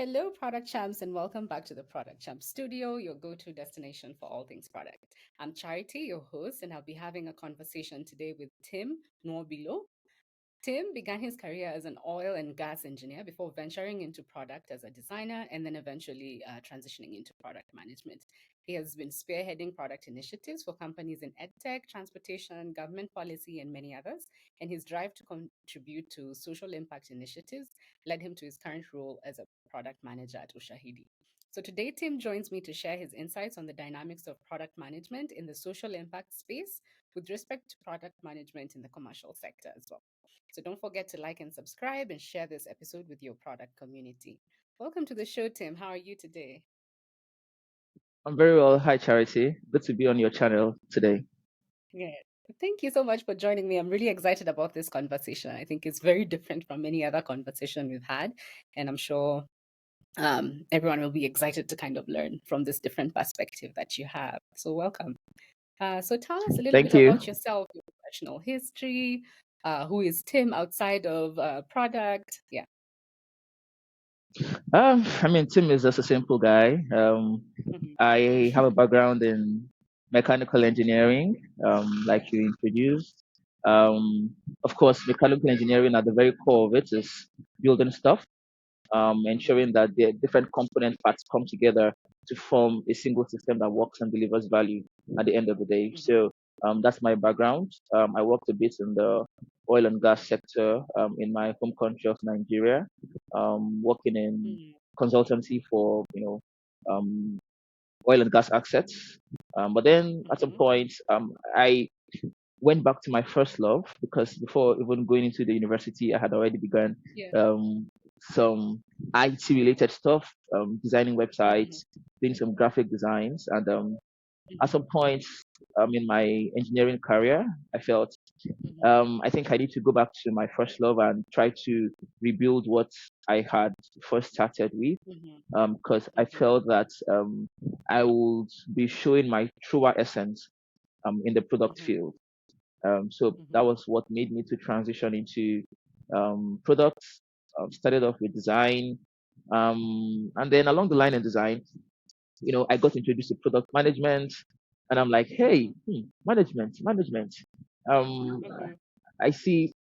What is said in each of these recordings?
Hello, product champs, and welcome back to the Product Champ Studio, your go to destination for all things product. I'm Charity, your host, and I'll be having a conversation today with Tim Nwaobilo. Tim began his career as an oil and gas engineer before venturing into product as a designer and then eventually transitioning into product management. He has been spearheading product initiatives for companies in edtech, transportation, government policy, and many others. And his drive to contribute to social impact initiatives led him to his current role as a product manager at Ushahidi. So today, Tim joins me to share his insights on the dynamics of product management in the social impact space with respect to product management in the commercial sector as well. So don't forget to like and subscribe and share this episode with your product community. Welcome to the show, Tim. How are you today? I'm very well. Hi, Charity. Good to be on your channel today. Yeah. Thank you so much for joining me. I'm really excited about this conversation. I think it's very different from any other conversation we've had. And I'm sure everyone will be excited to kind of learn from this different perspective that you have. So, welcome. So, tell us a little Thank bit you. about yourself, your professional history. Who is Tim outside of product? Yeah. Tim is just a simple guy. Mhm. I have a background in mechanical engineering, like you introduced. Of course, mechanical engineering at the very core of it is building stuff. Mhm. Ensuring that the different component parts come together to form a single system that works and delivers value at the end of the day. Mhm. So that's my background. I worked a bit in the oil and gas sector in my home country of Nigeria, working in Mhm. consultancy for um, oil and gas assets. But then at some Mhm. point, I went back to my first love because before even going into the university, I had already begun Yeah. some IT related stuff, designing Mhm. websites, doing some graphic designs. And at Mhm. some point in my engineering career, I felt Mhm. I think I need to go back to my first love and try to rebuild what I had first started with Mhm. because I Mhm. felt that I would be showing my truer essence in the product Mhm. field. So that Mhm. was what made me to transition into products. Started off with design, and then along the line in design, I got introduced to product management, and I'm like, hey, Mhm. management. Um, Mhm. I see,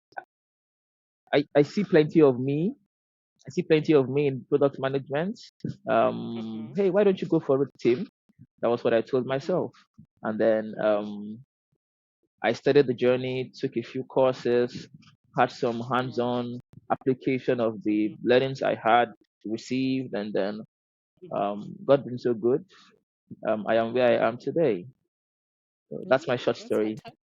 I see plenty of me. I see plenty of me in product management. Mhm. Hey, why don't you go for it, Tim? That was what I told Mhm. myself, and then Mhm. I started the journey, took a few courses, had some Mhm. hands-on application of the Mhm. learnings I had received, and then Mhm. God been so good. I am where I am today. So that's my short That's story. fantastic.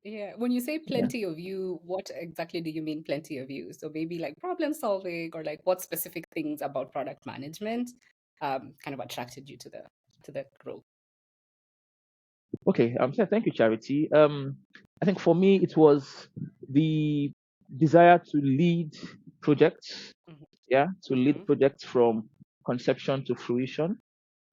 Yeah. When you say Yeah. plenty of you, what exactly do you mean plenty of you? So maybe like problem solving or like what specific things about product management kind of attracted you to the role? Okay. So thank you, Charity. I think for me it was the desire to lead projects. Mhm. Yeah, to lead Mhm. projects from conception to fruition.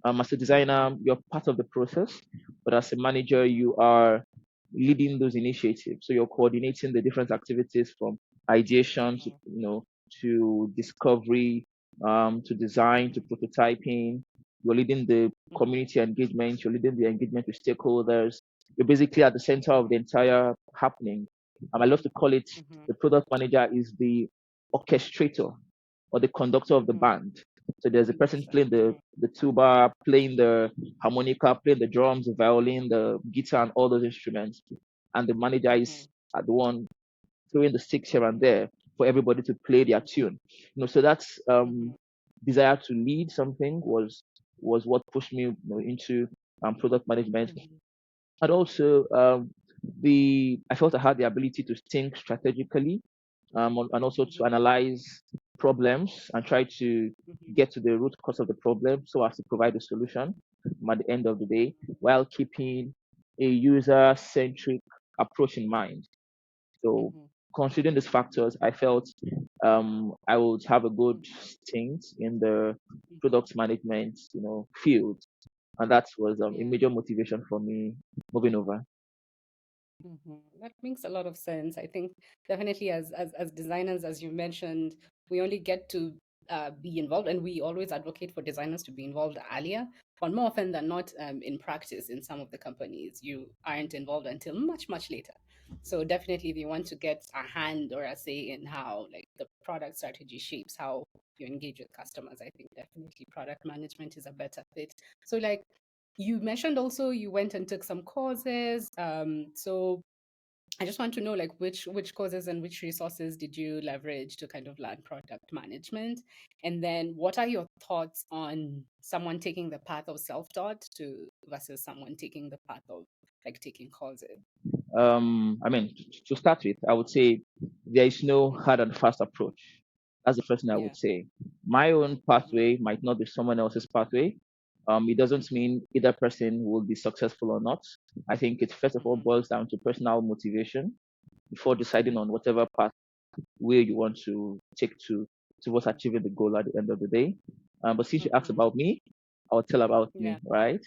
As a Mhm. designer, you're part of the process, but as a manager, Mhm. you are leading those initiatives. So you're coordinating the different activities from ideation to, Mhm. to discovery, to design, to Mhm. prototyping. You're leading the Mhm. community engagement. You're leading the engagement with stakeholders. You're basically at the center of the Mhm. entire happening. I love to call it Mhm. the product manager is the orchestrator or the conductor of the Mhm. band. So there's a person Understand. playing the tuba, playing the harmonica, playing the drums, the violin, the guitar, and all those instruments. And the manager is Mhm. at the one throwing the sticks here and Mhm. there for everybody to play their Mhm. tune. So that's Mhm. desire to lead something was what pushed me into product management. Mhm. And also the I felt I had the ability to think strategically and also to Mhm. analyze problems and try to Mhm. get to the root cause of the problem so as to provide a solution at the end of the day while keeping a user centric approach in mind. So Mhm. considering these factors, I felt I would have a good stint in the Mhm. product management, field, and that was a Yeah. major motivation for me moving over. That makes a lot of sense. I think definitely as designers, as you mentioned, we only get to be involved, and we always advocate for designers to be involved earlier. But more often than not, in practice, in some of the companies, you aren't involved until much, much later. So definitely, if you want to get a hand or a say in how like the product strategy shapes how you engage with customers, I think definitely product management is a better fit. So like you mentioned also you went and took some courses. So I just want to know like which courses and which resources did you leverage to kind of learn product management? And then what are your thoughts on someone taking the path of self-taught to versus someone taking the path of like taking courses? I mean, to start with, I would say there is no hard and fast approach. That's the first thing I Yeah. would say. My own Mm-hmm. pathway might not be someone else's pathway. It doesn't Mm-hmm. mean either person will be successful or not. I think it first of all Mm-hmm. boils down to personal motivation before deciding Mm-hmm. on whatever path way you want to take towards achieving the goal at the end of the day. But since you asked Mm-hmm. about me, I'll tell about Yeah. me, right?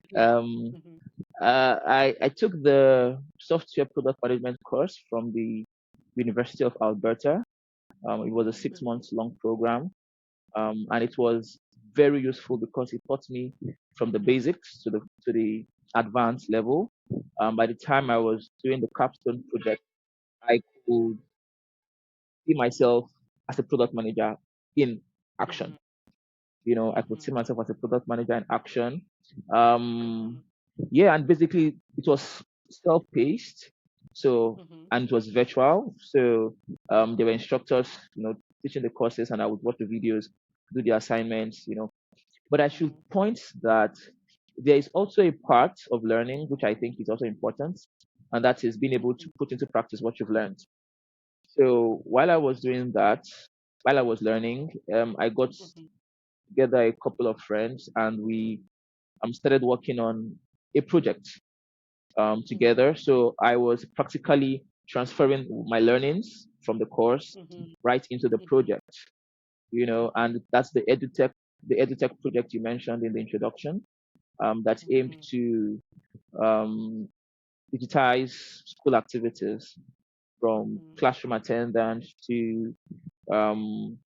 Yeah. Um, Mm-hmm. I took the software product management course from the University of Alberta. It was a six Mm-hmm. months long program, and it was very useful because it taught me from the Mm-hmm. basics to the advanced level. By the time I Mm-hmm. was doing the capstone project, I could see myself as a product manager in Mm-hmm. action. I could see myself as a product manager in action. Mm-hmm. Um, yeah, and basically it was self-paced, so Mm-hmm. and it was virtual. So there Mm-hmm. were instructors, teaching the courses, and I would watch the videos, do the assignments. But I should Mm-hmm. point that there is also a part of learning which I think is also important, and that is being able to put into practice what you've learned. So while I was doing that, while I was learning, I got Mm-hmm. together a couple of friends and we started working on a project Mm-hmm. together. So I was practically transferring my learnings from the course Mm-hmm. right into the Mm-hmm. project, Mm-hmm. and that's the edutech project you mentioned in the introduction, that's aimed Mm-hmm. to um, digitize school activities from Mm-hmm. classroom attendance to um,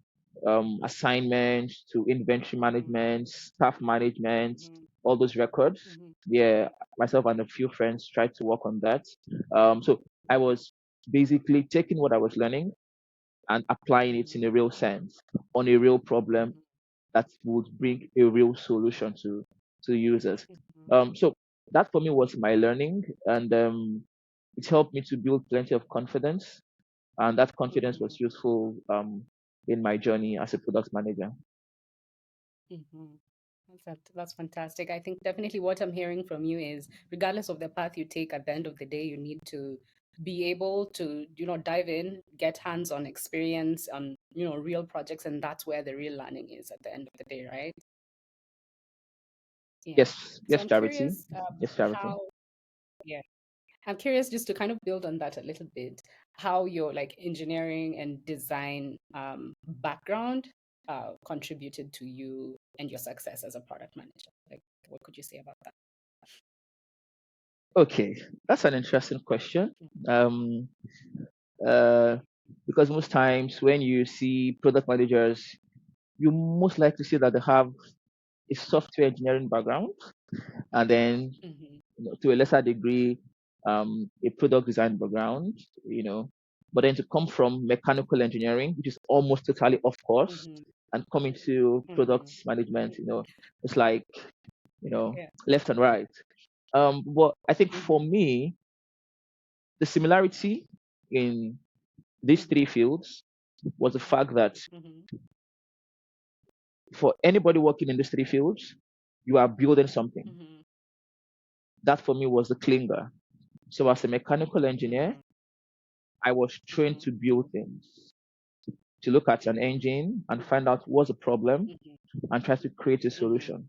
assignments to inventory Mm-hmm. management, staff management, Mm-hmm. all those records. Mm-hmm. Yeah, myself and a few friends tried to work on that. So I was basically taking what I was learning and applying it in a real sense on a real problem Mm-hmm. that would bring a real solution to users. Mm-hmm. So that for me was my learning, and it helped me to build plenty of confidence, and that confidence Mm-hmm. was useful in my journey as a product manager. Mm-hmm. That's fantastic. I think definitely what I'm hearing from you is regardless of the path you take, at the end of the day, you need to be able to, dive in, get hands-on experience on, real projects, and that's where the real learning is at the end of the day, right? Yeah. Yes, So yes, I'm Charity. curious Yes, Charity. how, yeah, I'm curious just to kind of build on that a little bit, how your like engineering and design background contributed to you and your success as a product manager. Like, what could you say about that? Okay, that's an interesting question. Um, uh, because most times when you see product managers, you most likely see that they have a software engineering background, and then Mm-hmm. to a lesser degree, a product design background, you know. But then to come from mechanical engineering, which is almost totally off course, Mm-hmm. and come into product Mm-hmm. management, it's like, Yeah. left and right. But I think for Mm-hmm. me, the similarity in these three Mm-hmm. fields was the fact that Mm-hmm. for anybody working in these three fields, you are building something. Mm-hmm. That for me was the clinger. So as a mechanical engineer, Mm-hmm. I was trained Mm-hmm. to build things, to look at an engine and find out what's the problem Mm-hmm. and try to create a Mm-hmm. solution.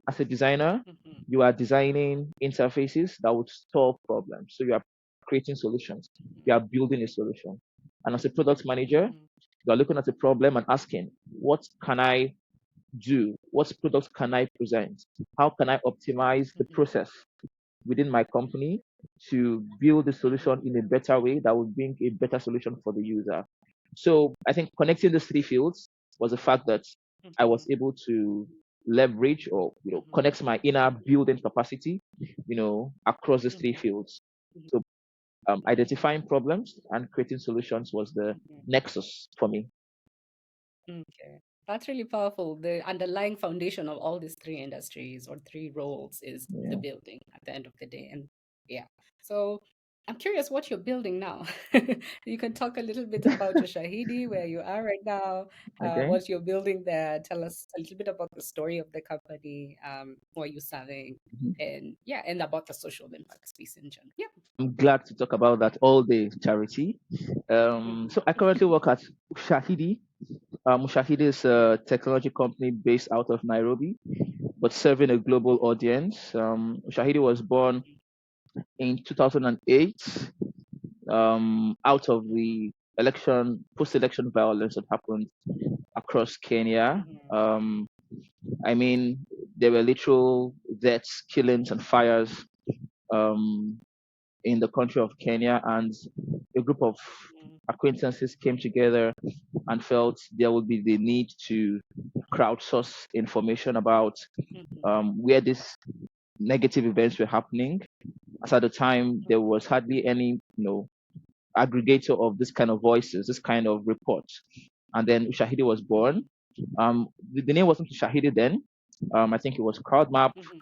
As a designer, Mm-hmm. you are designing interfaces that would solve problems. So you are creating solutions. You are building a solution. And as a product manager, Mm-hmm. you are looking at a problem and asking, what can I do? What products can I present? How can I optimize the Mm-hmm. process within my company to build a solution Mm-hmm. in a better way that will bring a better solution for the user? So I think connecting these three fields was the fact that I was Mhm. able to leverage or Mhm. connect my inner building capacity, across these three Mhm. fields. Mhm. So Mhm. identifying problems and creating solutions was the Mhm. nexus for me. Okay. That's really powerful. The underlying foundation of all these three industries or three roles is the Yeah. building at the end of the day. And yeah. So I'm curious what you're building now. You can talk a little bit about Ushahidi, where you are right now, Okay. what you're building there. Tell us a little bit about the story of the company, what you're selling, Mhm. and yeah, and about the social impact space in general. Yeah. I'm glad to talk about that all day, Charity. So I Hmm. currently work at Ushahidi. Ushahidi is Yeah. a technology company based out of Nairobi, but serving a global Hmm. audience. Ushahidi was born in 2008, out of Hmm. the post-election violence that happened across Kenya. Hmm. I mean, there were literal deaths, killings, and fires um, in the country of Kenya, and a group of acquaintances came together and felt there would be the need to crowdsource information about Hmm. where these negative events were happening. As at the time, there was hardly any, aggregator of this kind of voices, this kind of reports. And then Ushahidi was born. The name wasn't Ushahidi then. I think it was CrowdMap, Hmm.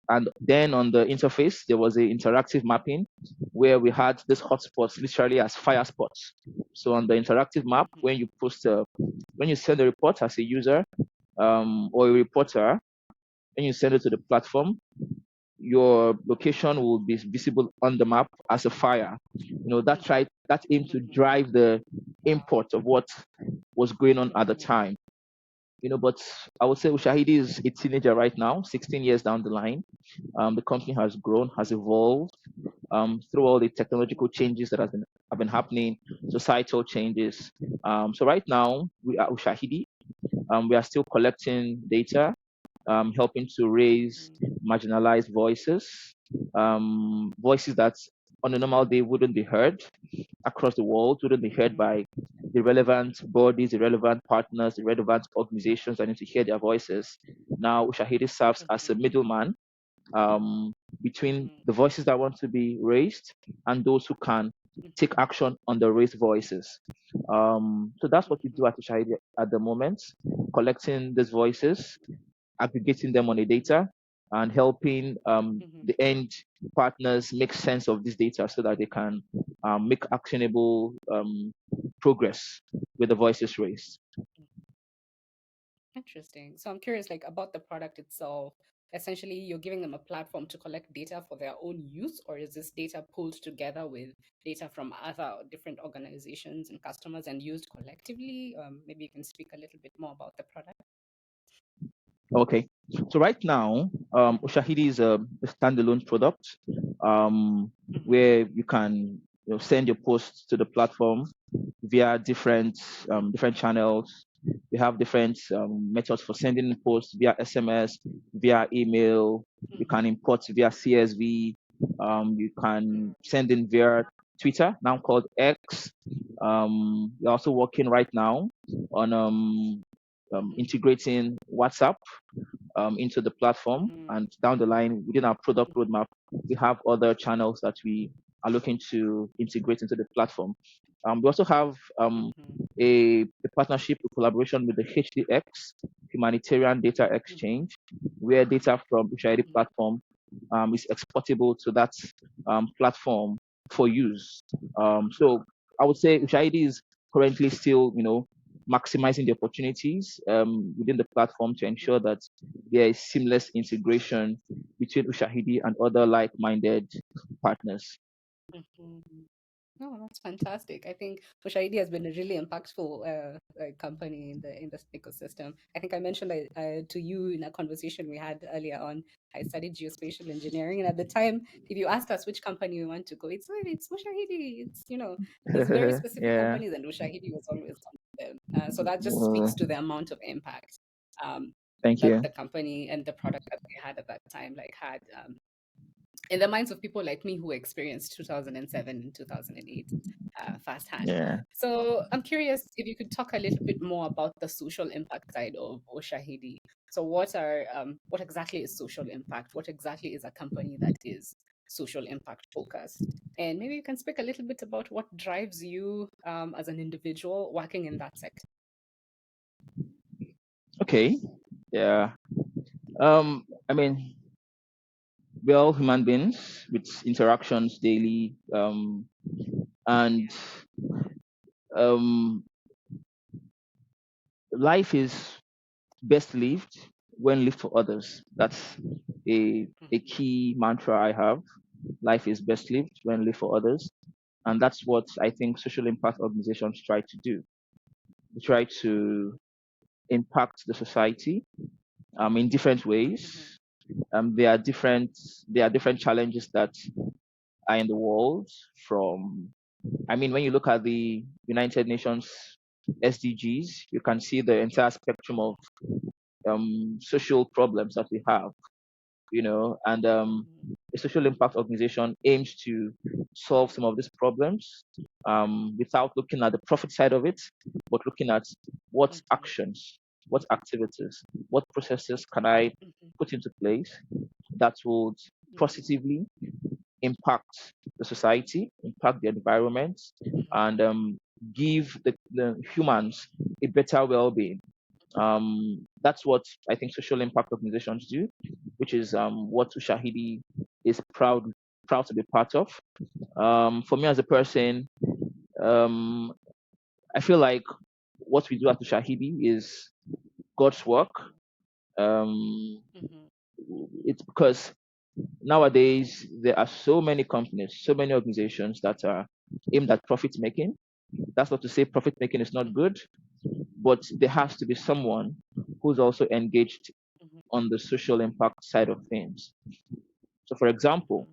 and then on the interface, there was a interactive mapping where we had these hotspots literally as fire spots. So on the interactive map, when Hmm. you when you send a report as a user, or a reporter, when you send it to the platform, your location will be visible on the map as a fire. That aimed to Hmm. drive the Wow. import of what was going on at the Mhm, time. But I would say Ushahidi is a teenager right now, 16 years down the line. The company has grown, has mhm, evolved through all the technological mhm, changes that have been happening, societal changes. So right now we are Ushahidi. We are still collecting data, helping to raise mhm, marginalized voices, voices that on a normal day wouldn't be heard across the world, wouldn't be heard mhm, by the relevant bodies, the relevant partners, the relevant organizations that need to hear their voices. Now, Ushahidi serves as a mhm, middleman between mhm, the voices that want to be raised and those who can take mhm, action on the raised voices. So that's what we do mhm, at Ushahidi at the moment, collecting these voices, aggregating them on the data, and helping mhm, the end partners make sense of this data so that they can make actionable progress with the voices raised. mhm. Interesting. So I'm curious, like about the product itself. Essentially, you're giving them a platform to collect data for their own use, or is this data pulled together with data from other different organizations and customers and used collectively? Maybe you can speak a little bit more about the product. Okay, so right now, Ushahidi is a standalone product Mhm, where you can send your posts to the platform via different channels. We have different methods for sending posts via SMS, via email. You mhm, can import via CSV. You can mm, send in via Twitter, now called X. We're also working right now on mhm, integrating WhatsApp into the platform. mhm, And down the line, within our product mhm, roadmap, we have other channels that we are looking to integrate into the platform. We also have mhm, a partnership, a collaboration with the HDX, Humanitarian Data mhm, Exchange, where data from Ushahidi mhm, platform is exportable to that platform for use. So I would say Ushahidi is currently still, maximizing the opportunities within the platform to ensure that there is seamless integration between Ushahidi and other like-minded partners. mhm. Oh, that's fantastic. I think Ushahidi has been a really impactful company in this ecosystem. I think I mentioned to you in a conversation we had earlier on. I studied geospatial engineering, and at the time, if you ask us which company we want to go, it's Ushahidi. There's very specific Yeah. companies, and Ushahidi was always one of them. So that just Uh, speaks to the amount of impact um, thank that you. the company and the product that they had at that time like had. in the minds of people like me who experienced 2007 and 2008 firsthand. Yeah. So I'm curious if you could talk a little bit more about the social impact side of Ushahidi. So what exactly is social impact? What exactly is a company that is social impact focused? And maybe you can speak a little bit about what drives you as an individual working in that sector. Okay. Yeah. I mean, we're all human beings with interactions daily. And um, life is best lived when lived for others. That's a Mhm, key mantra I have. Life is best lived when lived for others. And that's what I think social impact organizations try to do. They try to impact the society in different mhm, ways. There are different challenges that are in the world. From I mean, when you look at the United Nations SDGs, you can see the entire spectrum of social problems that we have. And mhm, a social impact organization aims to solve some of these problems without looking at the profit side of it, but looking at what mhm, actions, what activities, what processes can I mhm, put into place that would mhm, positively impact the society, impact the environment, mhm, and give the humans a better well-being. That's what I think social impact organizations do, which is what Ushahidi is proud to be part of. For me as a person, um, I feel like what we do at Ushahidi is God's work. Um, mhm, it's because nowadays there are so many companies, so many organizations that are aimed at profit making. That's not to say profit making is not mhm, good, but there has to be someone who's also engaged mhm, on the social impact side of things. So, for example,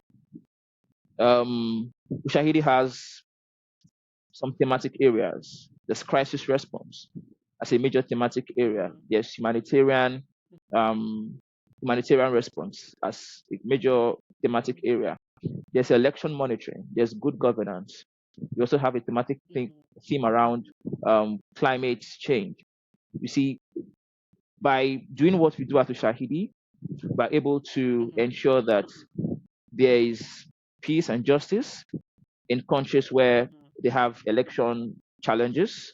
mhm, Ushahidi has some thematic areas. There's crisis response as a major thematic area. mhm, There's um, humanitarian response as a major thematic mhm, area. There's election monitoring. There's good governance. We also have a mhm, theme around climate change. You see, by doing what we do at Ushahidi, we're able to mhm, ensure that there is peace and justice in countries where mhm, they have election challenges.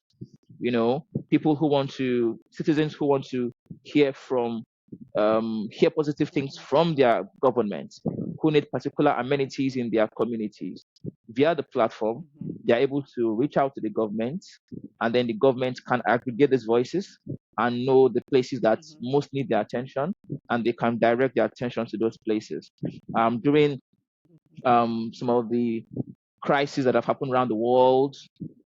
People who want to, citizens who want to hear from, hear positive things mhm, from their government, who need particular amenities in their communities. Via the platform, mhm, they are able to reach out to the government, and then the government can aggregate these voices and know the places that mhm, most need their attention, and they can direct their attention to those places. During some of the crises that have happened around the world,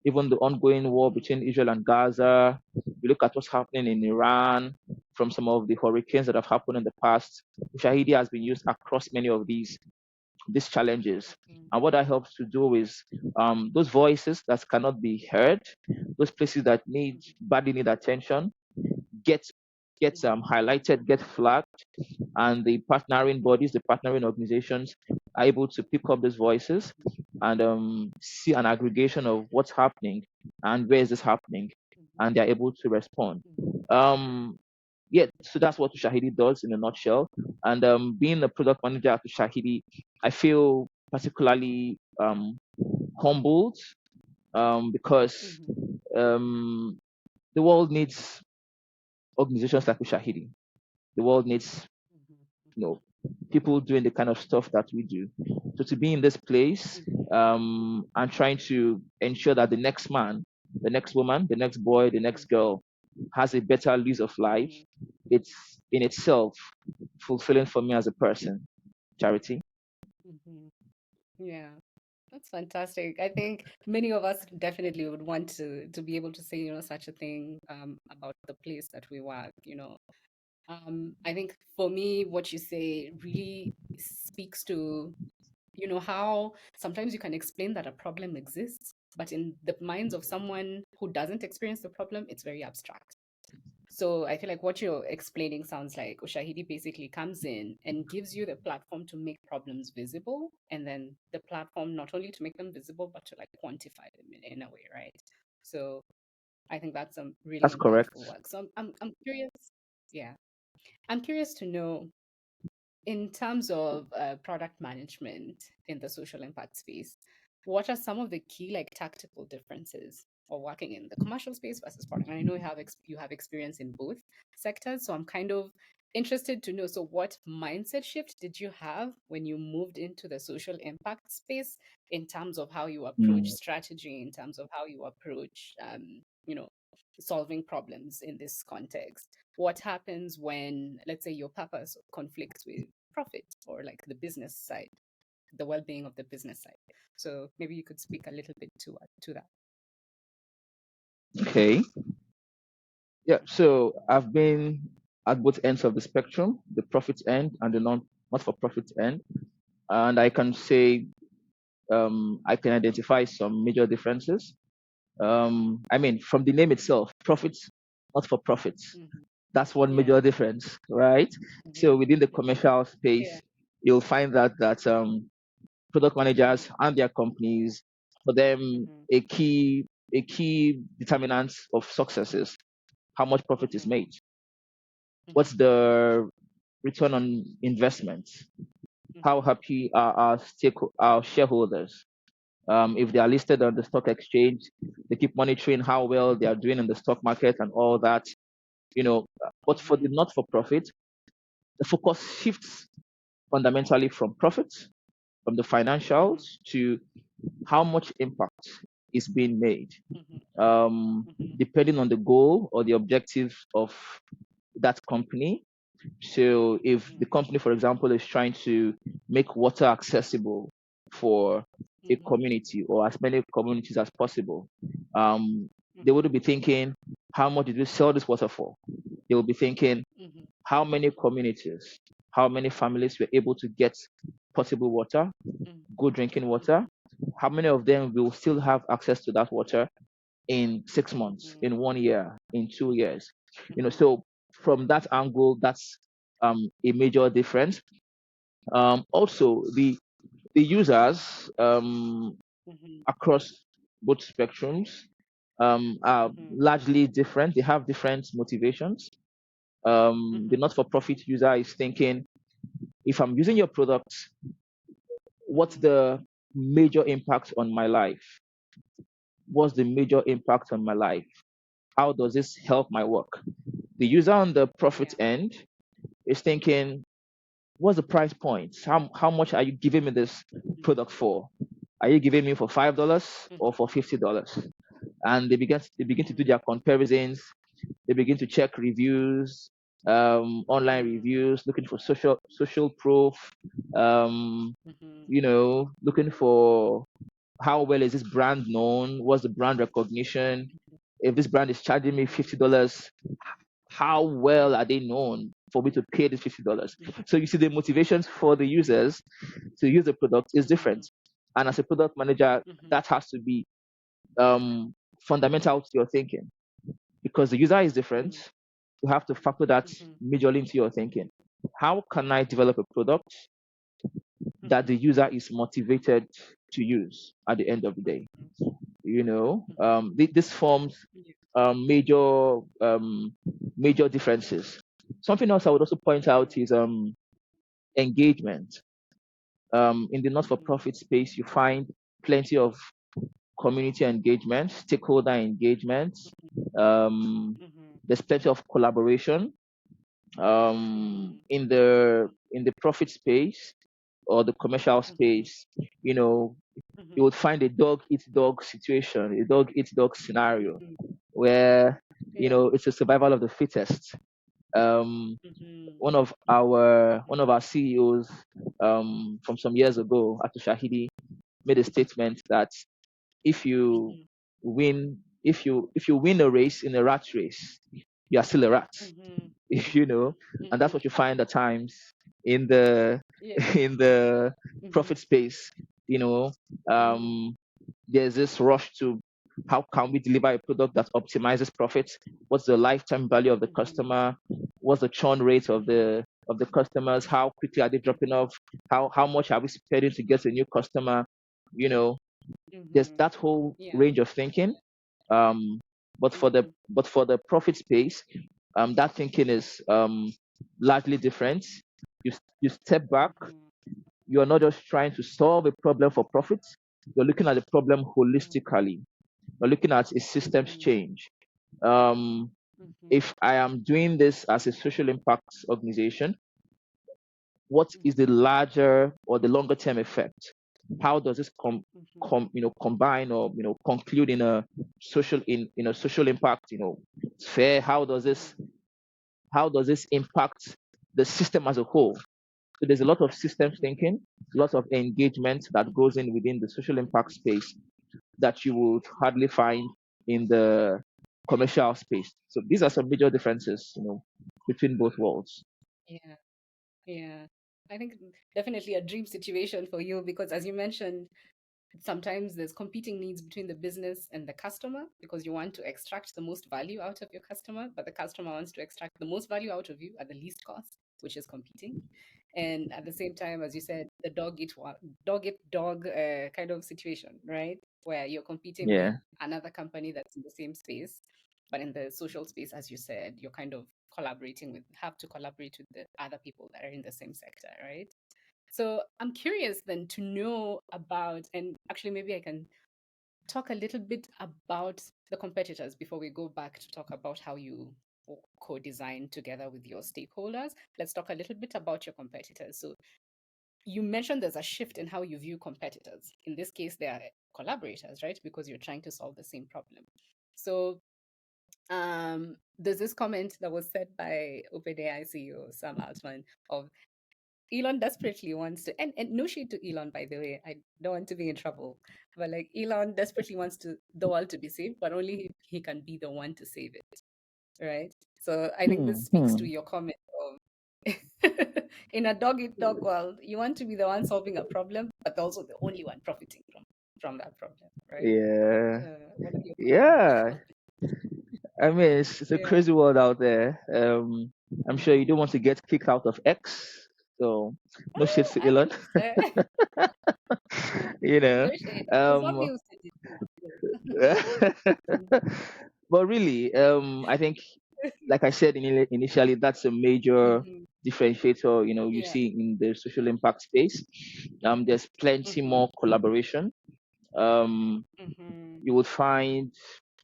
even the ongoing war mhm, between Israel and Gaza. We look at what's happening in Iran, from some of the hurricanes that have happened in the past. Shahidi has been used across many of these challenges. mhm, And what that helps to do is those voices that cannot be heard, those places that badly need attention, get mhm, highlighted, get flagged, and the partnering mhm, bodies, the partnering organizations are able to pick up these voices and see an aggregation of what's happening and where is this happening, and they're able to respond. mhm, Um, yeah, so that's what Shahidi does in a nutshell. And being a product manager at Shahidi, I feel particularly humbled because mhm, um, the world needs organizations like Ushahidi. The world needs mhm, you know people doing the kind of stuff that we do. So to be in this place mhm, and trying to ensure that the next man, the next woman, the next boy, the next mhm, girl has a better lease of life, mhm, it's in itself fulfilling for me as a person. Charity. mhm. Yeah, that's fantastic. I think many of us definitely would want to be able to say, such a thing about the place that we work. I think for me, what you say really speaks to, how sometimes you can explain that a problem exists, but in the minds of someone who doesn't experience the problem, it's very abstract. So I feel like what you're explaining sounds like Ushahidi basically comes in and gives you the platform to make problems visible, and then the platform not only to make them visible but to like quantify them in a way, right? So I think that's some really That's impactful correct. work. So I'm curious, yeah, I'm curious to know in terms of product management in the social impact space, what are some of the key like tactical differences or working in the commercial space versus product? And I know you have experience in both sectors, so I'm kind of interested to know. So, what mindset shift did you have when you moved into the social impact space in terms of how you approach Mm. strategy, in terms of how you approach, you know, solving problems in this context? What happens when, let's say, your purpose conflicts with profit or like the business side, the well-being of the business side? So maybe you could speak a little bit to that. Okay. Yeah. So I've been at both ends of the spectrum, the profit end and the not for profit end, and I can say I can identify some major differences. I mean, from the name itself, profits, not for profits. Hmm. That's one Yeah. major difference, right? Hmm. So within the commercial Yeah. space, you'll find that product managers and their companies, for them, Hmm. a key determinant of success is how much profit is Hmm. made. What's Hmm. the return on investment? How Hmm. happy are our shareholders? If they are listed on the stock exchange, they keep monitoring how well they are doing in the stock market and all that, you know. But for the Hmm. not for profit, the focus shifts fundamentally from profits, from the financials, Hmm. to how much impact is being made, Hmm. Hmm. depending on the goal or the objectives of that company. So, if the Hmm. company, for example, is trying to make water accessible for a Hmm. community or as many communities as possible, they Hmm. would be thinking, how much did we sell this water for? They will be thinking, Hmm. how many communities, how many families were able to get potable water, good drinking water? Hmm. How many of them will still have access to that water in 6 months, Hmm. in 1 year, in 2 years? Hmm. So from that angle, that's a major difference. Also, the users Hmm. across both spectrums are Hmm. largely different. They have different motivations. The Hmm. not-for-profit user is thinking, if I'm using your product, what's Hmm. the major impact on my life? What's the major impact on my life? How does this help my work? The user on the profit Yeah. end is thinking, what's the price point? How much are you giving me this Hmm. product for? Are you giving me for $5 or Hmm. for $50? And they begin to do Hmm. their comparisons. They begin to check reviews, online Hmm. reviews, looking for social proof, um, Hmm. looking for how well is this brand known? What's the brand recognition? If this brand is charging me Hmm. $50, how well are they known for me to pay this $50? So you see the motivations for the users to use the product is Hmm. different. And as a product manager, Hmm. that has to be fundamental to your thinking, because the user is different. Hmm. You have to factor that Hmm. majorly into your thinking. How can I develop a product that Hmm. the user is motivated to use at the end of the day? Hmm. This forms Yeah. major differences. Something else I would also point out Hmm. is engagement. In the Hmm. not-for-profit space, you find plenty of community engagement, stakeholder engagement. Um, Hmm. there's plenty of collaboration. Hmm. In the profit space or the commercial Hmm. space, you know, you Hmm. would find a dog eat dog situation, a dog eat dog scenario, Hmm. where Yeah. it's a survival of the fittest. Um, Hmm. one of our CEOs from some years ago, at Ushahidi, made a statement that if you Hmm. win a race in a rat race, you are still a rat. Hmm. you know, and that's Hmm. what you find at times in the Yeah. in the Hmm. profit space. You know, Hmm. um, there's this rush to How can we deliver a product that optimizes profits? What's the lifetime value of the Mhm. customer? What's the churn rate of Mhm. the customers? How quickly are they dropping off? How much are we spending to get a new customer? You know, there's Mhm. that whole Yeah. range of thinking. Um, Mhm. but for the profit space, that thinking is largely different. You step back. Mhm. You are not just trying to solve a problem for profit. You're looking at the problem holistically. You're looking at a systems Mhm. change. Um, Mhm. if I am doing this as a social impact organization, what is the Mhm. larger or the longer term effect? How does this Mhm. combine or conclude in a social impact? Sphere. Mhm. How does this impact the system as a whole? So there's a lot of systems Mhm. thinking, lots of engagement that Mhm. goes in within the social impact space that you would hardly find in the commercial space. So these are some major differences, between both worlds. Yeah. Yeah. I think definitely a dream situation for you because, as you mentioned, sometimes there's competing needs between the business and the customer because you want to extract the most value out of your customer, but the customer wants to extract the most value out of you at the least cost, which is competing. And at the same time, as you said, the dog eat dog kind of situation, right? Where you're competing with Yeah. another company that's in the same space, but in the social space, as you said, you're kind of have to collaborate with the other people that are in the same sector, right? So I'm curious then to know about, and actually maybe I can talk a little bit about the competitors before we go back to talk about how you co-design together with your stakeholders. Let's talk a little bit about your competitors. So you mentioned there's a shift in how you view competitors. In this case, they are collaborators, right? Because you're trying to solve the same problem. So there's this comment that was said by OpenAI CEO Sam Altman of Elon desperately wants to, and no shade to Elon, by the way. I don't want to be in trouble, but like Elon desperately wants the world to be saved, but only if he can be the one to save it, right? So I think this Hmm, speaks to hmm. your comment of in a dog eat dog world, you want to be the one solving a problem, but also the only one profiting from that problem, right? Yeah. What are your thoughts on Yeah. that? I mean, it's a Yeah. crazy world out there. I'm sure you Mm. don't want to get kicked out of X. So no shit to I Elon. mean, you know. no shade. It was not me Um, who said it. but really, I think, like I said initially, that's a major Mhm. differentiator. You Yeah. see in the social impact space. There's plenty Mhm. more collaboration. Um, Mhm. you would find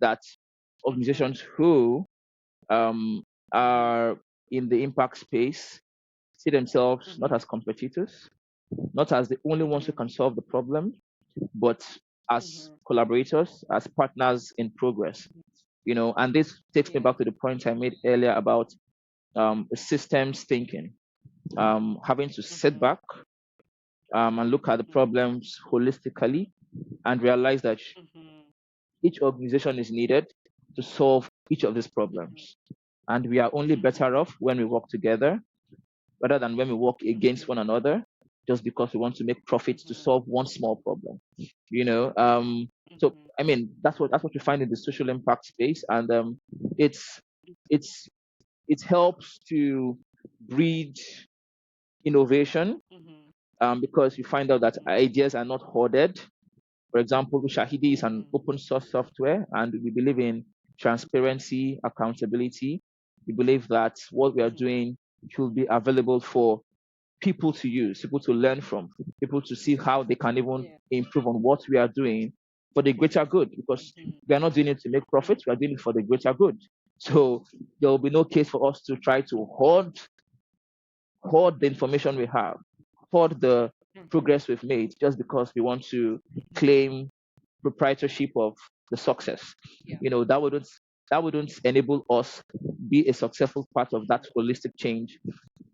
that Mhm. organizations who um, Mhm. are in the impact space see themselves not Mhm. as competitors, not as the only ones who Mhm. can solve the problem, but as Mhm. collaborators, as partners in progress. And this takes me Yeah. back to the point I made earlier about systems thinking, having to sit Mhm. back and look at the Mhm. problems holistically and realize that Mhm. each organization is needed to solve each of these Mhm. problems. And we are only better Mhm. off when we work together rather than when we work against Mhm. one another just because we want to make profits to Mhm. solve one small problem. You know, um, so Mhm. I mean that's what you find in the social impact space, and it's it's it helps to breed innovation Mhm. because you find out that Mhm. ideas are not hoarded. For example, Ushahidi is an Mhm. open source software, and we believe in transparency, accountability. We believe that what we are Mhm. doing should be available for people to use, people to learn from, people to see how they can even Yeah. improve on what we are doing for the greater good. Because Mhm. we are not doing it to make Mhm. profits, we are doing it for the greater good. So there will be no case for us to try to hoard the information we have, hoard the Mhm. progress we've made just because we want to Mhm. claim proprietorship of the success. Yeah. You know, that wouldn't enable us be a successful part of that Mhm. holistic change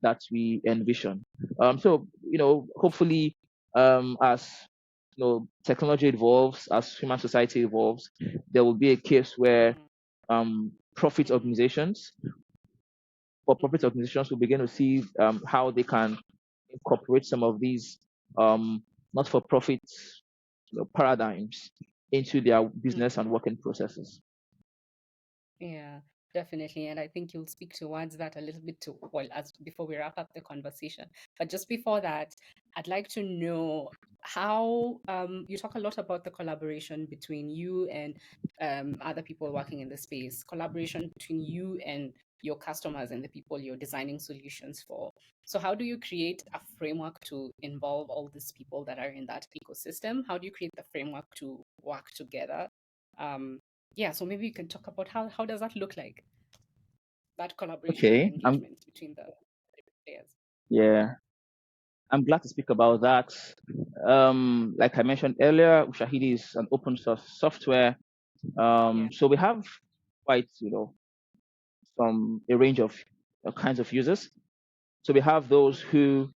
that we envision. So hopefully, as technology evolves, as human society evolves, there will be a case where Mhm. profit Mhm. organizations for profit Mhm. organizations will begin to see how they can incorporate some of these um, not-for-profit paradigms into their business and Mm-hmm. working processes. Yeah, definitely. And I think you'll speak towards that a little bit too, well, as before we wrap up the conversation. But just before that, I'd like to know how you talk a lot about the collaboration between you and other people working in the space, collaboration between you and your customers and the people you're designing solutions for. So how do you create a framework to involve all these people that are in that ecosystem? How do you create the framework to work together? Um, yeah, so maybe you can talk about how does that look like, that collaboration and Okay, engagement between the players. yeah, I'm glad to speak about that. Like I mentioned earlier, Ushahidi is an open source software. Yeah. So we have quite, a range of kinds of users. So we have those Mm-hmm. who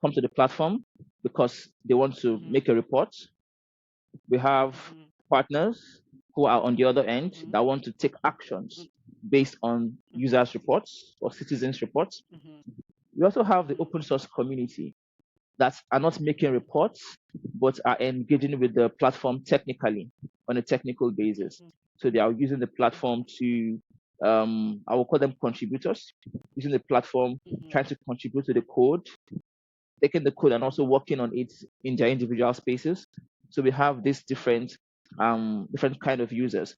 come to the platform because they want to Mm-hmm. make a report. We have Mm-hmm. partners who are on the other end Mm-hmm. that want to take actions based on Mm-hmm. users' reports or citizens' reports. Mm-hmm. We also have the Mm-hmm. open source community that are not making reports but are engaging with the platform technically on a technical basis. Mm-hmm. So they are using the platform to, I will call them contributors, using the platform, Mm-hmm. trying to contribute to the code, taking the code and also working on it in their individual spaces. So we have these different kind of users,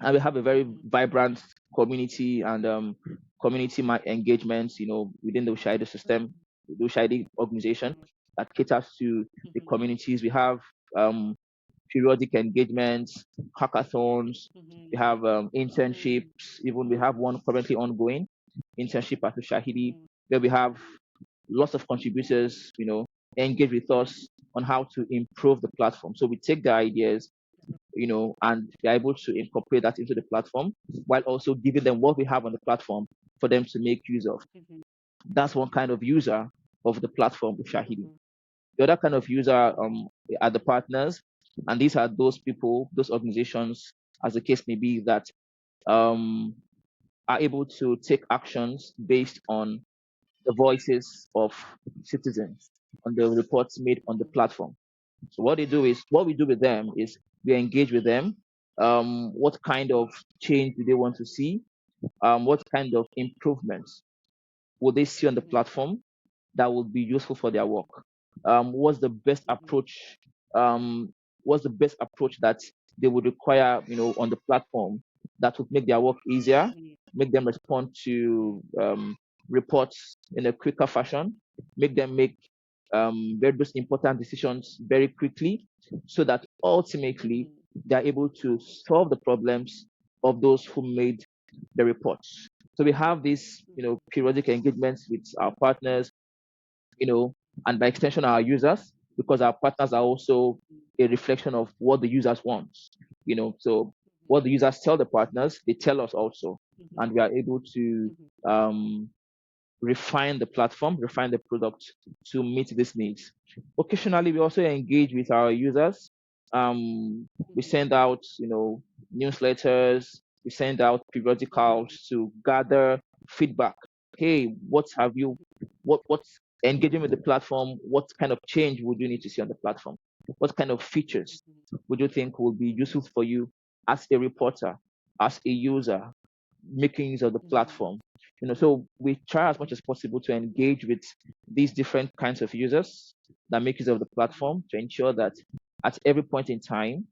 and we have a very Mm-hmm. vibrant community and community engagement, within the Ushahidi system, the Ushahidi organization that caters to the Mm-hmm. communities. We have um, periodic engagements, hackathons. Mm-hmm. We have Mm-hmm. internships. Even we have one currently ongoing internship at Ushahidi, Mm-hmm. where we have lots of contributors, engage with us on how to improve the platform. So we take the ideas, and they're able to incorporate that into the platform while also giving them what we have on the platform for them to make use of. Mm-hmm. That's one kind of user of the platform, Ushahidi. Mm-hmm. The other kind of user are the partners, and these are those people, those organizations, as the case may be, that um, are able to take actions based on the voices of citizens on the reports made on the platform. So what we do with them is we engage with them. What kind of change do they want to see? What kind of improvements will they see on the Mm-hmm. platform that would be useful for their work? What's the best Mm-hmm. approach? What's the best approach that they would require, on the platform that would make their work easier, Mm-hmm. make them respond to reports in a quicker fashion, make them make various important decisions very quickly, so that ultimately Mm-hmm. they are able to solve the problems of those who made the reports. So we have these, periodic engagements with our partners, you know, and by extension our users, because our partners are also a reflection of what the users want. So what the users tell the partners, they tell us also, Mm-hmm. and we are able to Mm-hmm. um, refine the platform, refine the product to meet these needs. Occasionally, we also engage with our users. We Mm-hmm. send out, newsletters. We send out Mm-hmm. periodicals to gather feedback. Hey, what's engaging with the platform? What kind of change would you need to see on the platform? What kind of features would you think will be Mm-hmm. useful for you as a reporter, as a user, making use of the Mm-hmm. platform? So we try as much as possible to engage with these different kinds of users that make use of the Mm-hmm. platform to ensure that at every point in time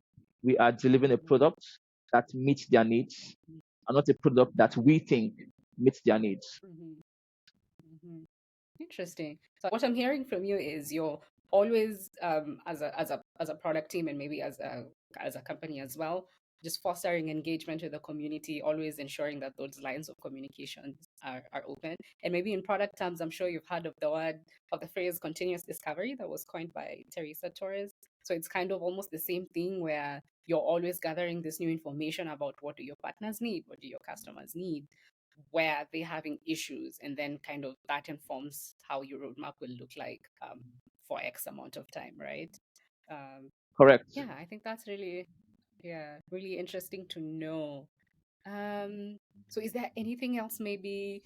we are delivering a Mm-hmm. product that meets their needs and not a product that we think meets their needs. Mm-hmm. Mm-hmm. Interesting. So what I'm hearing from you is you're always, as a product team and maybe as a company as well, just fostering engagement with the community, always ensuring that those lines of communication are open. And maybe in product terms, I'm sure you've heard of the phrase continuous discovery that was coined by Teresa Torres. So it's kind of almost the same thing where you're always gathering this new information about what do your partners need, what do your customers need, where they're having issues, and then kind of that informs how your roadmap will look like for X amount of time, right? Um, Correct. yeah, I think that's really, yeah, really interesting to know. Um, so, is there anything else maybe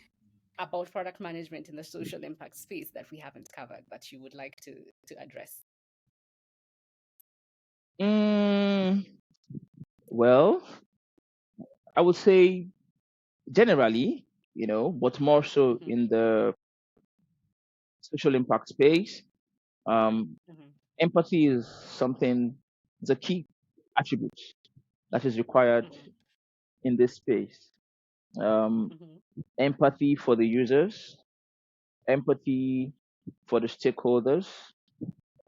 about product management in the social impact space that we haven't covered that you would like to address? Well, I would say generally, but more so Mm-hmm. in the social impact space. Um, Mm-hmm. Empathy is something, it's a key attribute that is required Mm-hmm. in this space. Um, Mm-hmm. Empathy for the users, empathy for the stakeholders,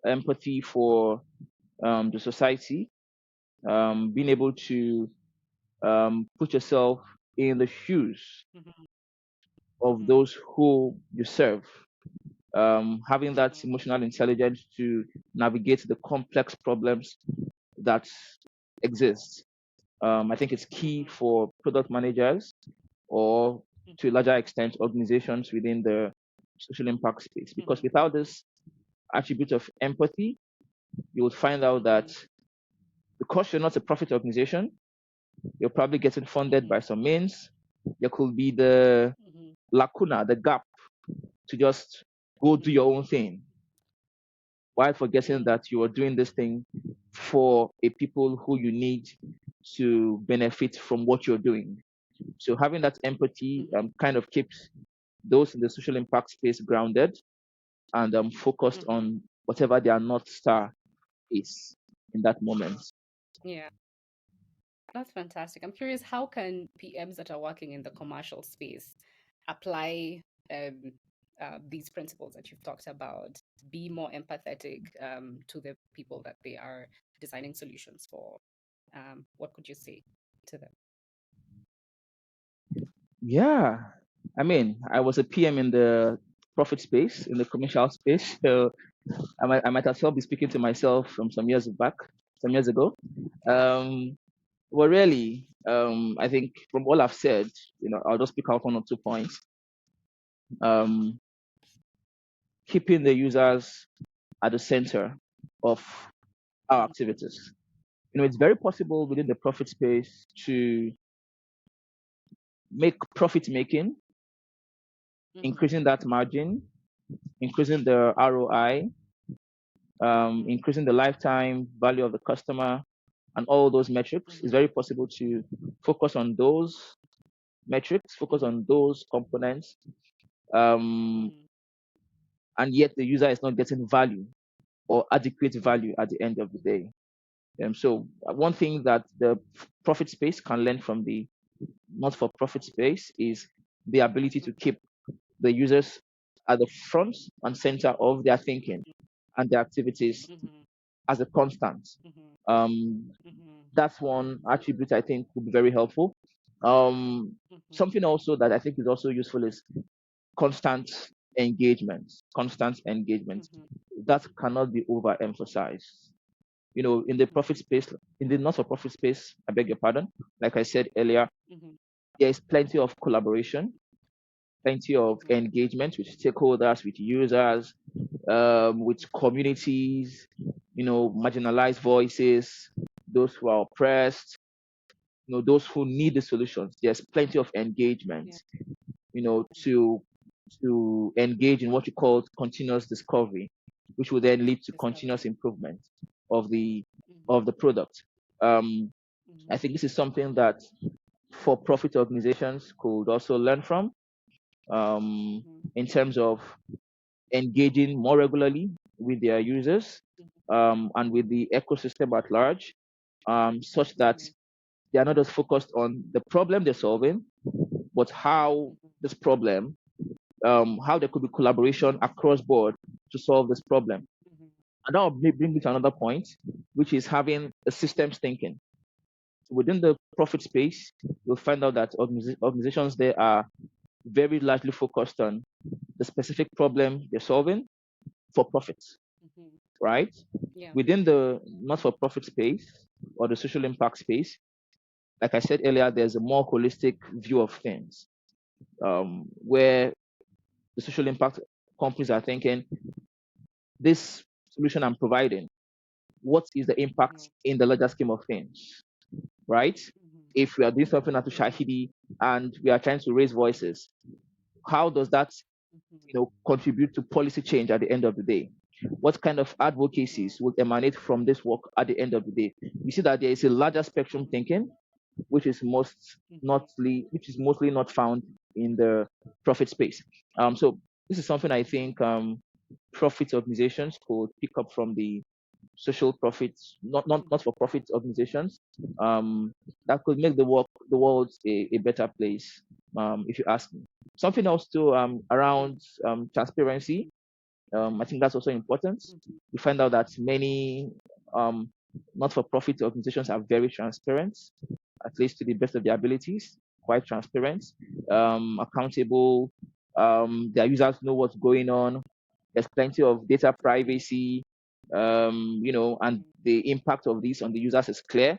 empathy for the society, being able to put yourself in the shoes Mm-hmm. of Mm-hmm. those who you serve, having that Mm-hmm. emotional intelligence to navigate the complex problems that exist. I think it's key Mm-hmm. for product managers or to a larger extent organizations within the social impact space. Because Mm-hmm. without this attribute of empathy, you would find out that Mm-hmm. because you're not a profit organization, you're probably getting funded Mm-hmm. by some means. There could be the Mm-hmm. lacuna, the gap to just go do Mm-hmm. your own thing while forgetting Mm-hmm. that you are doing this thing for a people who you need to benefit from what you're doing. So having that empathy Mm-hmm. kind of keeps those in the social impact space grounded and focused Mm-hmm. on whatever their North Star is in that moment. Yeah, that's fantastic. I'm curious, how can PMs that are working in the commercial space apply these principles that you've talked about, be more empathetic to the people that they are designing solutions for? What could you say to them? Yeah. I mean, I was a PM in the profit space, in the commercial space. So I might as well be speaking to myself from some years back, some years ago. Um, well, really, I think from all I've said, I'll just pick out one or two points. Um, Keeping the users at the center of our Mm-hmm. activities. It's very possible Mm-hmm. within the profit space to make profit making, Mm-hmm. increasing that margin, increasing the ROI, Mm-hmm. increasing the lifetime value of the customer, and all those metrics. It's Mm-hmm. very possible to focus on those metrics, focus Mm-hmm. on those components, um, Mm-hmm. and yet the user is not getting value or adequate Mm-hmm. value at the end of the day. So one thing that the profit space can learn from the not-for-profit space is the ability to keep the users at the front and center of their thinking and their activities Mm-hmm. as a constant. Mm-hmm. Um, Mm-hmm. that's one attribute I think would be very helpful. Um, Mm-hmm. Something also that I think is also useful is constant engagement. Constant engagement Mm-hmm. that cannot be overemphasized. In the Mm-hmm. profit space, in the not-for-profit space, I beg your pardon. Like I said earlier, Mm-hmm. there is plenty of collaboration, plenty of Mm-hmm. engagement with stakeholders, with users, with communities, marginalized voices, those who are oppressed, those who need the solutions. There's plenty of engagement, Yeah. to engage in what you call continuous discovery, which will then lead to Discovery. continuous improvement of the Mm-hmm. of the product. Um, Mm-hmm. I think this is something that for-profit organizations could also learn from, Mm-hmm. in terms of engaging more regularly with their users, and with the ecosystem at large, such that Mm-hmm. they are not just focused on the problem they're solving, but how Mm-hmm. this problem, how there could be collaboration across board to solve this problem. Mm-hmm. And that will bring me to another point, which is having a systems thinking. Within the profit space, you'll find out that organizations there are very largely focused on the specific problem they're solving for profits, Mm-hmm. right? Yeah. Within the not-for-profit space or the social impact space, like I said earlier, there's a more holistic view of things, where the social impact companies are thinking, this solution I'm providing, what is the Mm-hmm. impact in the larger scheme of things, right? Mm-hmm. If we are doing something at Ushahidi and we are trying to raise voices, how does that Mm-hmm. contribute to policy change at the end of the day? what kind of advocacies will emanate from this work at the end of the day. You see that there is a larger spectrum thinking, which is Mm-hmm. which is mostly not found in the profit space. So this is something I think profit organizations could pick up from the social profits, not for profit organizations. That could make the world a better place. If you ask me. Something else too around transparency. I think that's also important. Mm-hmm. We find out that many um, not-for-profit organizations are very transparent, at least to the best of their abilities, quite transparent, accountable. Their users know what's going on. There's plenty of data privacy, and the impact of this on the users is clear.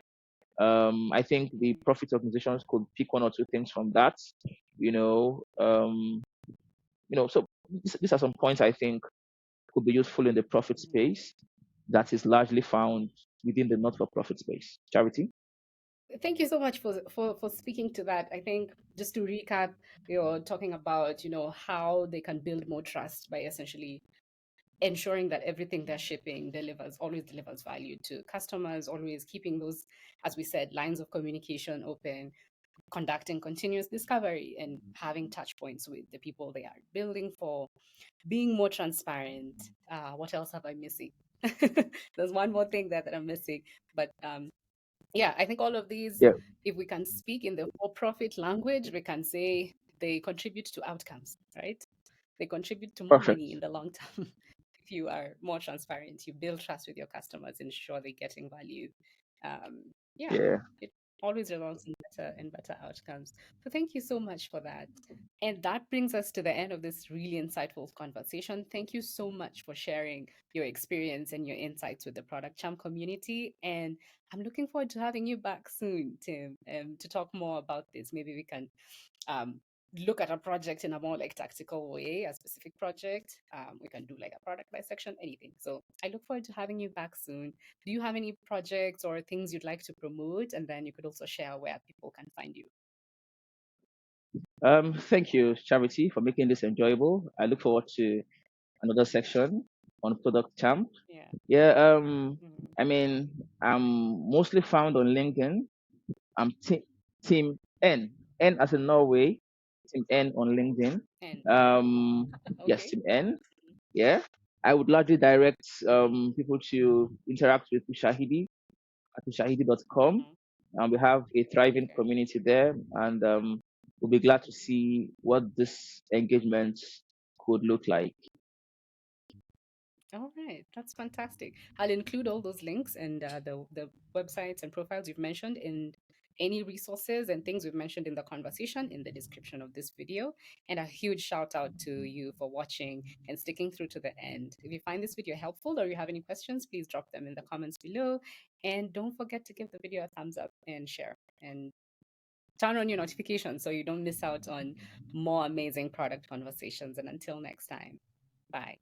I think the profit organizations could pick one or two things from that. You know, so these are some points I think could be useful in the profit Mm-hmm. space that is largely found within the not-for-profit space. Charity? Thank you so much for speaking to that. I think just to recap, you're talking about, how they can build more trust by essentially ensuring that everything they're shipping always delivers value to customers, always keeping those, as we said, lines of communication open, conducting continuous discovery and having touch points with the people they are building for, being more transparent. What else have I missing? There's one more thing that I'm missing, but yeah, I think all of these, Yeah, if we can speak in the for profit language, we can say they contribute to outcomes, right? They contribute to more money perfect. in the long term. If you are more transparent, you build trust with your customers, ensure they're getting value. Yeah, Yeah, it always results in better outcomes. So thank you so much for that. And that brings us to the end of this really insightful conversation. Thank you so much for sharing your experience and your insights with the Product Champ community. And I'm looking forward to having you back soon, Tim, to talk more about this. Maybe we can um, look at a project in a more like tactical way, a specific project. We can do like a product dissection, anything. So I look forward to having you back soon. Do you have any projects or things you'd like to promote? And then you could also share where people can find you. Thank you, Charity, for making this enjoyable. I look forward to another section on Product Champ. Yeah. Yeah, Mhm. I mean, I'm mostly found on LinkedIn. I'm Team N, N as in Norway, Team N on LinkedIn. And Yes, okay. Team N. Yeah, I would largely direct people to interact with Ushahidi at ushahidi.com. Hmm. We have a thriving Okay. community there, and we'll be glad to see what this engagement could look like. All right, that's fantastic. I'll include all those links and the websites and profiles you've mentioned in any resources and things we've mentioned in the conversation in the description of this video. And a huge shout out to you for watching and sticking through to the end. If you find this video helpful or you have any questions, please drop them in the comments below. And don't forget to give the video a thumbs up and share. And turn on your notifications so you don't miss out on more amazing product conversations. And until next time, bye.